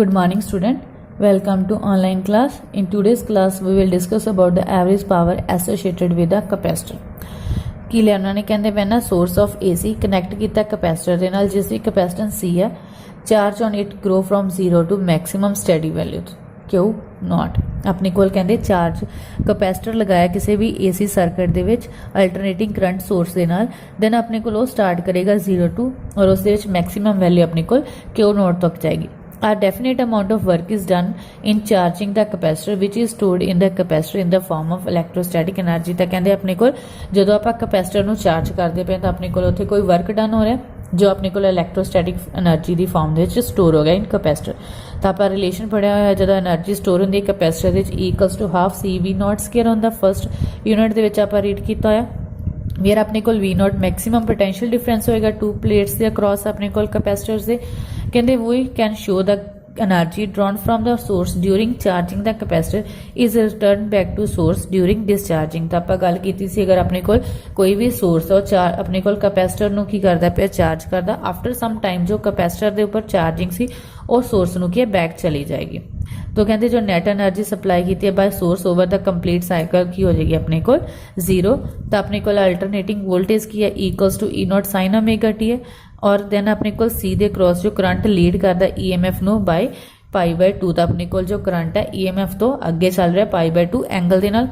Good morning student, welcome to online class. In today's class we will discuss about the average power associated with a capacitor. ਕੀ ਲਿਆ ਉਹਨਾਂ ਨੇ ਕਹਿੰਦੇ ਪਹਿਲਾਂ source of AC connect ਕੀਤਾ capacitor ਦੇ ਨਾਲ ਜਿਸ ਦੀ capacitance C ਹੈ charge on it grow from 0 to maximum steady value Q not ਆਪਣੇ ਕੋਲ ਕਹਿੰਦੇ ਚਾਰਜ ਕਪੈਸਿਟਰ ਲਗਾਇਆ ਕਿਸੇ ਵੀ AC ਸਰਕਟ ਦੇ ਵਿੱਚ ਅਲਟਰਨੇਟਿੰਗ ਕਰੰਟ ਸੋਰਸ ਦੇ ਨਾਲ ਦੈਨ ਆਪਣੇ ਕੋਲ ਉਹ ਸਟਾਰਟ ਕਰੇਗਾ 0 to ਔਰ ਉਸ ਦੇ ਵਿੱਚ ਮੈਕਸਿਮਮ ਵੈਲਿਊ ਆਪਣੇ ਕੋਲ Q ਨੋਟ ਤੱਕ ਜਾਏਗੀ A definite amount of work is done in charging the capacitor which is stored in the capacitor in the form of electrostatic energy ਤਾਂ ਕਹਿੰਦੇ ਆਪਣੇ ਕੋਲ ਜਦੋਂ ਆਪਾਂ ਕਪੈਸਿਟਰ ਨੂੰ ਚਾਰਜ ਕਰਦੇ ਪਏ ਤਾਂ ਆਪਣੇ ਕੋਲ ਉੱਥੇ ਕੋਈ ਵਰਕ ਡਨ ਹੋ ਰਿਹਾ ਜੋ ਆਪਣੇ ਕੋਲ ਇਲੈਕਟ੍ਰੋਸਟੈਟਿਕ એનર્ਜੀ ਦੀ ਫਾਰਮ ਦੇ ਵਿੱਚ ਸਟੋਰ ਹੋ ਗਿਆ ਇਨ ਕਪੈਸਿਟਰ ਤਾਂ ਆਪਾਂ ਰਿਲੇਸ਼ਨ ਪੜਿਆ ਹੋਇਆ ਜਦੋਂ એનર્ਜੀ ਸਟੋਰ ਹੁੰਦੀ ਹੈ ਕਪੈਸਿਟਰ ਦੇ ਵਿੱਚ E = ½ CV naught square on the first unit ਦੇ ਵਿੱਚ ਆਪਾਂ ਰੀਡ ਕੀਤਾ ਹੋਇਆ वेयर अपने को V not maximum potential difference होएगा टू प्लेट्स के अक्रॉस अपने को कैपेसिटर्स दे कहते we can show the energy drawn from the source during charging the capacitor is return back to source during discharging तो आप गल की सी अगर अपने को कोई भी सोर्स और अपने को कैपेसिटर नूं की करता पे चार्ज करता आफ्टर सम टाइम जो कैपेसिटर के उपर चार्जिंग सी और सोर्स नूं की बैक चली जाएगी तो कहते जो नैट एनर्जी सप्लाई की है by source over the complete cycle की हो जाएगी अपने को 0 तो अपने को अल्टरनेटिंग वोल्टेज की है E = E0 sin omega t है और दैन अपने को सी दे क्रॉस जो करंट लीड करता EMF नो बाय π/2 तो अपने को जो करंट है EMF तो अगे चल रहा है π/2 एंगल के नाल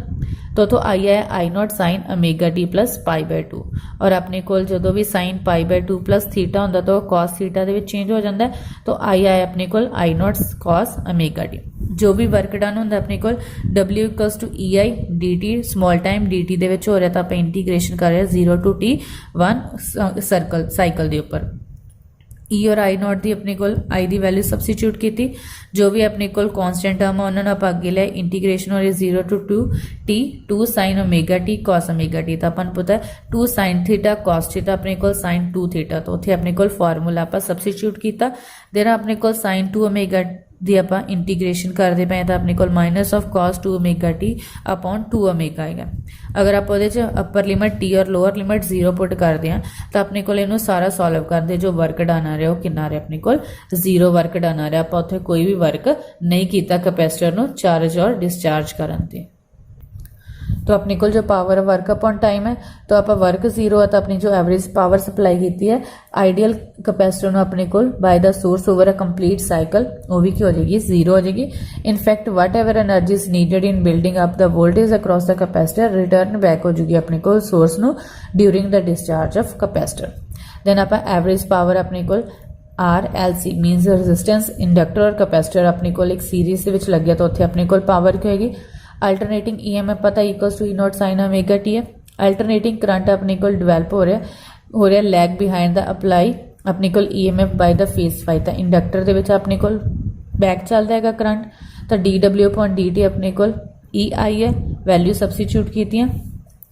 तो आई है I0 sin omega t plus π/2 और अपने को जो भी sin π/2 प्लस थीटा होंदा तो cos theta they which change हो जाता है तो आई है अपने को I0 cos ओमेगा t जो भी वर्क डन होंदा अपने को W = EI dt small time dt दे विच हो रहा तो आप इंटीग्रेशन कर रहे 0 to t 1 सर्कल साइकिल के उपर E और I0 की अपने को I की वैल्यू सबस्टिट्यूट की जो भी अपने को कॉन्स्टेंट टर्म है उन्होंने आप अगे लिया इंटीग्रेशन हो रही 0 to 2 t 2 sin omega t cos omega t तो अपन पता है 2 sin थीटा cos थीटा अपने को sin 2 थीटा तो उत्थे अपने को फार्मूला आप सबस्टिट्यूट किया देन अपने को sin 2 ओमेगा ਦੀ ਆਪਾਂ ਇੰਟੀਗ੍ਰੇਸ਼ਨ ਕਰਦੇ ਪਏ ਤਾਂ ਆਪਣੇ ਕੋਲ -cos 2 omega t upon 2 omega आएगा अगर आप ਉਹਦੇ ਚ ਅਪਰ ਲਿਮਟ t और ਲੋਅਰ ਲਿਮਟ 0 ਪੁੱਟ ਕਰਦੇ ਆ ਤਾਂ ਆਪਣੇ ਕੋਲ ਇਹਨੂੰ ਸਾਰਾ ਸੋਲਵ ਕਰਦੇ ਜੋ ਵਰਕ ਡਨ ਆ ਰਿਹਾ ਉਹ ਕਿੰਨਾ ਆ ਰਿਹਾ ਆਪਣੇ ਕੋਲ 0 ਵਰਕ ਡਨ ਆ ਰਿਹਾ ਆਪਾਂ ਉੱਥੇ ਕੋਈ ਵੀ ਵਰਕ ਨਹੀਂ ਕੀਤਾ ਕੈਪੈਸਿਟਰ ਨੂੰ ਚਾਰਜ और डिस्चार्ज ਕਰਨ ਤੇ तो अपने को जो पावर वर्क अपॉन टाइम है तो आप वर्क 0 है तो अपनी जो एवरेज पावर सप्लाई की है आइडियल कैपेसिटर में अपने को by the source over a complete cycle वो भी की हो जाएगी 0 हो जाएगी in fact whatever energy is needed in building up the voltage across the capacitor return back हो जाएगी अपने को source no during the discharge of capacitor then आप एवरेज पावर अपने को RLC मीनस रेजिस्टेंस इंडक्टर और कैपेसिटर अपने को एक सीरीज के लग गया तो उत्थे अपने को पावर की होगी अल्टरनेटिंग EMF पता E = E0 sin omega t है अल्टरनेटिंग करंट अपने को डिवेलप हो रहा लैग बिहाइंड द अप्लाई अपने को EMF by the phase phi तो इंडक्टर दे विच अपने को बैक चलता है करंट तो dW/dt अपने को EI है वैल्यू सबस्टिट्यूट की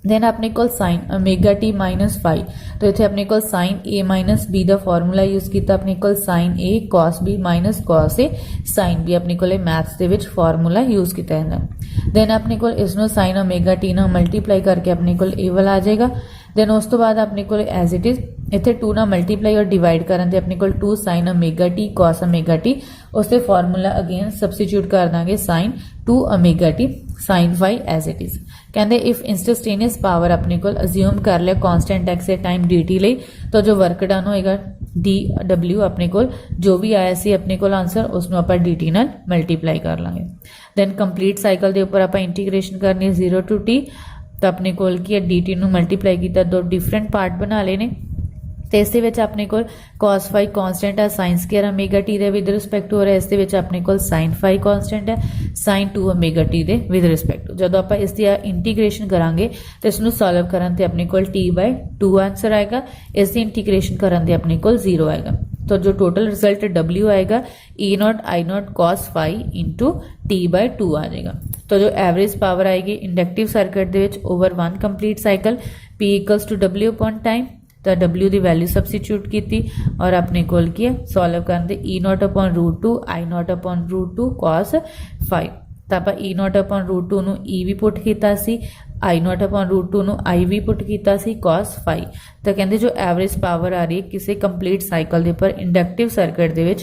देन अपने को sin ओमेगा t -φ तो इतने अपने को sin A - B का फॉर्मूला यूज किया अपने को sin A cos B cos A sin B अपने को मैथ्स के फॉर्मूला यूज किया है देन अपने को इसनो sin ओमेगा t ना मल्टीप्लाई करके अपने को A वाला आ जाएगा देन उस तो बाद अपने को एज इट इज इतने 2 ना मल्टीप्लाई और डिवाइड करन अपने को 2 sin omega t cos omega t उससे फॉर्मूला अगेन सबस्टिट्यूट कर देंगे sin 2 omega t sin phi as it is कहते इफ इंस्टेंटेनियस पावर अपने को अज्यूम कर लिया कॉन्स्टेंट एक्स टाइम dt ਲਈ तो जो वर्क डन होएगा dw अपने को जो भी आया सी अपने को आंसर उसमें आप dt नाल मल्टीप्लाई कर लांगे दैन कंप्लीट साइकिल के उपर आप इंटीग्रेशन करनी 0 to t तो अपने को dt नूं मल्टीप्लाई किया दो डिफरेंट पार्ट बना लेने तो इस अपने को cos phi कॉन्स्टेंट है sin square omega t they with respect हो रहा है इस अपने को sin phi कॉन्स्टेंट है sin 2 omega t they with respect जो आप इसकी इंटीग्रेशन करांगे तो इसनूं सॉल्व करन ते अपने को t/2 आंसर आएगा इसकी इंटीग्रेशन करन ते अपने को 0 आएगा तो जो टोटल रिजल्ट W आएगा E0 I0 cos phi into t/2 आ जाएगा तो जो एवरेज पावर आएगी इंडक्टिव सर्किट दे विच ओवर 1 कंप्लीट साइकिल P = W/टाइम तो W की वैल्यू सबस्टिट्यूट की और अपने को सॉल्व करते E0/√2 I0/√2 cos phi तो आप E0/√2 ਨੂੰ E भी पुट किया I0/√2 ਨੂੰ I भी पुट किया cos phi तो कहते जो एवरेज पावर आ रही है किसी कंप्लीट साइकिल के उपर इंडक्टिव सर्किट के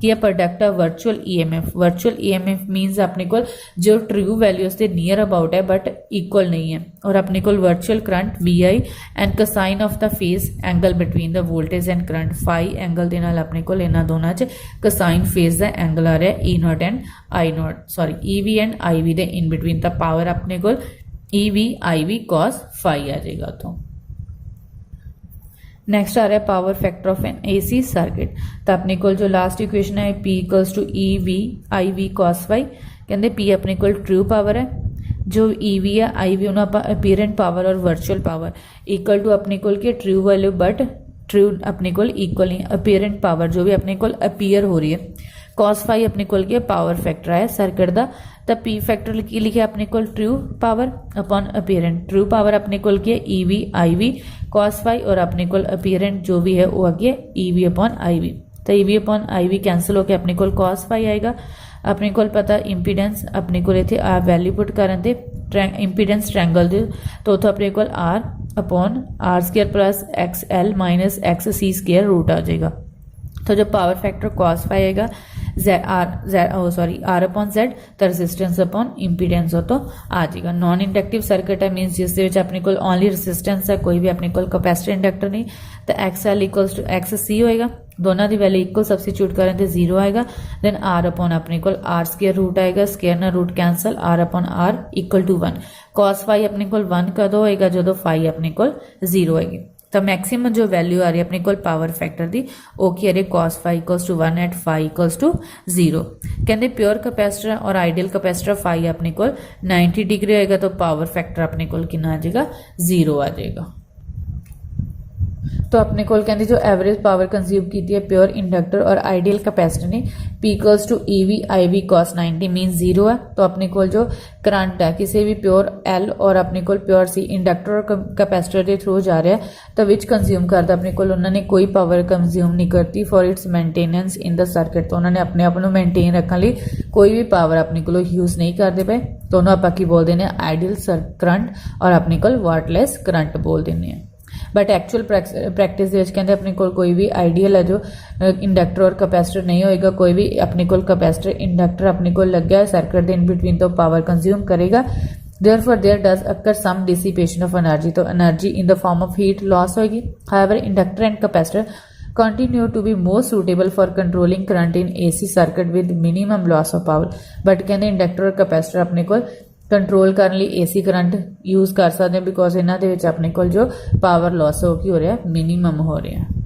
कि product of virtual EMF. Virtual EMF means अपने को जो ट्रू वैल्यूज के नियर अबाउट है बट इक्वल नहीं है, और अपने को virtual current V I and cosine of the phase angle between the voltage and current phi angle के नाल अपने को इन्हां दोनों च कोसाइन फेज का एंगल आ रहा है E not and I not sorry E V and I V they in between the power अपने को E V I V cos phi आ जाएगा उतों। नैक्सट आ रहा है power factor of an AC circuit. तो अपने को जो लास्ट इक्वेशन है P equals to E V I V cos Y, कहते पी अपने को ट्रू पावर है, जो ई वी है आई वी उन्होंने आप अपीरेंट पावर और वर्चुअल पावर इक्वल टू अपने को ट्रू वैल्यू बट ट्रू अपने को इक्वल नहीं, अपीरेंट पावर जो भी अपने को अपीयर हो रही है। कॉस फाई अपने को पावर फैक्टर है सर्किट का, तो पी फैक्टर की लिखे अपने को true power upon apparent. True power अपने को E V I V cos phi और अपने को अपीरेंट जो भी है वो अगे E V upon I V. तो E V upon I V cancel होकर अपने को कॉस फाई आएगा। अपने को पता इंपीडेंस अपने को इतने आ वैल्यू पुट करते इंपीडेंस ट्रैंगल दे, तो उतो अपने को R upon R square plus X L minus X C square root आ जाएगा। तो जो पावर फैक्टर कॉस फाई आएगा आर अपॉन जेड, तो रेजिस्टेंस अपॉन इंपीडेंस हो तो आ जाएगा। नॉन इंडक्टिव सर्किट है मीनस जिस अपने को ओनली रेजिस्टेंस है, कोई भी अपने को कैपेसिटर इंडक्टर नहीं। तो X L equals to X C होएगा, दोनों की वैल्यू इक्वल सबस्टिट्यूट करें तो जीरो आएगा। देन आर अपॉन अपने को आर स्केयर रूट आएगा, स्केयर ना root cancel, R upon R equal to 1। Cos phi अपने को 1 कदों होएगा जो फाई अपने को जीरो आएगी। तो मैक्सिमम जो वैल्यू आ रही है अपने को पावर फैक्टर की वो की आ रही है cos phi equals to 1 at phi equals to 0। कहते प्योर कैपेसिटर और आइडियल कैपेसिटर फाई अपने को 90 डिग्री होएगा, तो पावर फैक्टर अपने को कितना आ जाएगा 0 आ जाएगा। तो अपने को कहते जो एवरेज पावर कंज्यूम की है प्योर इंडक्टर और आइडियल कैपेसिटर ने P equals to E V I V cos 90 mean 0 है। तो अपने को जो करंट है किसी भी प्योर एल और अपने को प्योर सी इंडक्टर और कैपेसिटर के थ्रू जा रहा है, तो विच कंज्यूम करता अपने को उन्होंने कोई पावर कंज्यूम नहीं करती for its maintenance in the circuit. तो उन्होंने अपने आप को मेनटेन रखने लिए कोई भी पावर अपने को यूज नहीं करते पे, तो उन्होंने आप की बोलते हैं आइडियल करंट और अपने को वाटलेस करंट बोल देने हैं। बट एक्चुअल प्रैक्टिस कहते अपने को कोई भी आइडियल है जो इंडक्टर और कैपेसिटर नहीं होएगा, कोई भी अपने को कैपेसिटर इंडक्टर अपने को लग्या है सर्किट के इन बिटवीन तो पावर कंज्यूम करेगा। Therefore there does occur some dissipation of energy, तो energy in the form of heat loss होगी। However inductor and capacitor continue to be more suitable for controlling current in AC circuit with minimum loss of power। But कहते inductor और capacitor अपने को control करने लिए AC current use कर सकते हैं बिकॉज इन्हों के अपने को जो पावर लॉस हो रहा है मिनीमम हो रहा है।